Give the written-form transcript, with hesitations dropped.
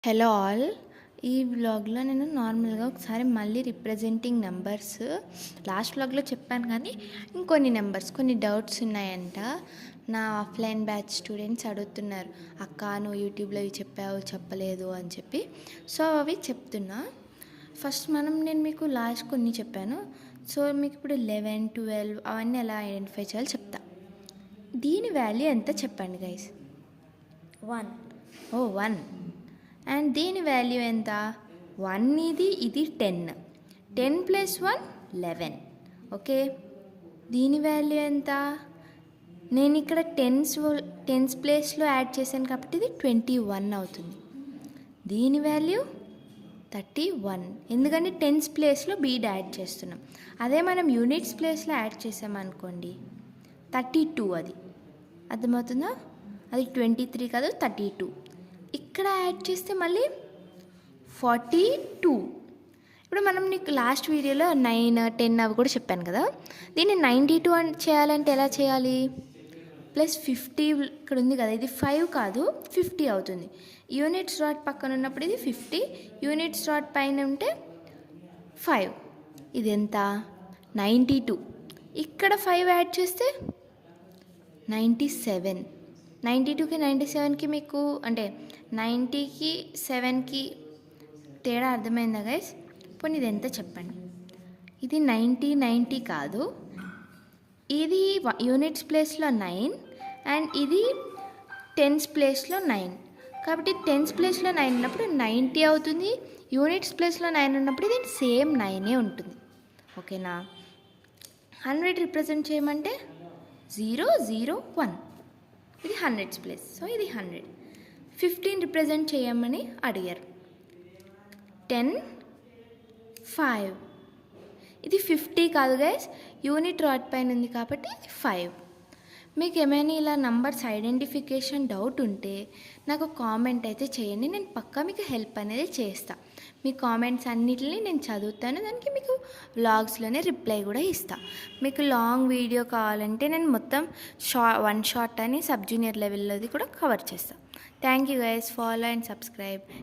Hello all. ఈ వ్లాగ్లో నేను నార్మల్గా ఒకసారి మళ్ళీ రిప్రజెంటింగ్ నెంబర్స్ లాస్ట్ వ్లాగ్లో చెప్పాను, కానీ ఇంకొన్ని నెంబర్స్ కొన్ని డౌట్స్ ఉన్నాయంట. నా ఆఫ్లైన్ బ్యాచ్ స్టూడెంట్స్ అడుగుతున్నారు, అక్క నువ్వు యూట్యూబ్లో ఇవి చెప్పావు చెప్పలేదు అని చెప్పి. సో అవి చెప్తున్నా. ఫస్ట్ నేను మీకు లాస్ట్ కొన్ని చెప్పాను. సో మీకు ఇప్పుడు 11, 12 అవన్నీ ఎలా ఐడెంటిఫై చేయాలో చెప్తా. దీని వాల్యూ ఎంత చెప్పండి గైస్. 1. ఓ 1. అండ్ దీని వాల్యూ ఎంత? 1 ఇది 10. 10 + 1 11. ఓకే, దీని వాల్యూ ఎంత? నేను ఇక్కడ టెన్స్ ప్లేస్లో యాడ్ చేశాను కాబట్టి ఇది 21 అవుతుంది. దీని వాల్యూ 31, ఎందుకంటే టెన్స్ ప్లేస్లో బీడ్ యాడ్ చేస్తున్నాం. అదే మనం యూనిట్స్ ప్లేస్లో యాడ్ చేసామనుకోండి 32, అది అర్థమవుతుందా? అది 23 కాదు 32. ఇక్కడ యాడ్ చేస్తే మళ్ళీ 42. ఇప్పుడు నీకు లాస్ట్ వీడియోలో 9, 10 అవి కూడా చెప్పాను కదా. దీన్ని 92 చేయాలంటే ఎలా చేయాలి? +50 ఇక్కడ ఉంది కదా, ఇది 5 కాదు 50 అవుతుంది. యూనిట్స్ డాట్ పక్కన ఉన్నప్పుడు ఇది 50, యూనిట్స్ డాట్ పైన ఉంటే 5. ఇది ఎంత? 92. ఇక్కడ 5 యాడ్ చేస్తే 97. 92కి 97కి మీకు అంటే 90కి 7కి తేడా అర్థమైందా గైస్? పోనీ ఇది ఎంత చెప్పండి. ఇది 90 కాదు, ఇది యూనిట్స్ ప్లేస్లో 9 అండ్ ఇది టెన్స్ ప్లేస్లో 9. కాబట్టి టెన్స్ ప్లేస్లో 9 ఉన్నప్పుడు 90 అవుతుంది, యూనిట్స్ ప్లేస్లో 9 ఉన్నప్పుడు ఇది సేమ్ 9 ఉంటుంది. ఓకేనా? 100 రిప్రజెంట్ చేయమంటే 0, 0, 1. ఇది హండ్రెడ్స్ ప్లేస్, సో ఇది 100. 15 రిప్రజెంట్ చేయమని అడిగారు. 10, 5. ఇది 50 కాదు గైస్, యూనిట్ రాట్ పైన ఉంది కాబట్టి ఇది 5. మీకు ఏమైనా ఇలా నంబర్స్ ఐడెంటిఫికేషన్ డౌట్ ఉంటే నాకు కామెంట్ అయితే చేయండి, నేను పక్కా మీకు హెల్ప్ అనేది చేస్తాను. మీ కామెంట్స్ అన్నిటిని నేను చదువుతాను, దానికి మీకు వ్లాగ్స్లోనే రిప్లై కూడా ఇస్తాను. మీకు లాంగ్ వీడియో కావాలంటే నేను మొత్తం వన్ షాట్ అని సబ్ జూనియర్ లెవెల్లోది కూడా కవర్ చేస్తాను. Thank you guys, follow and subscribe.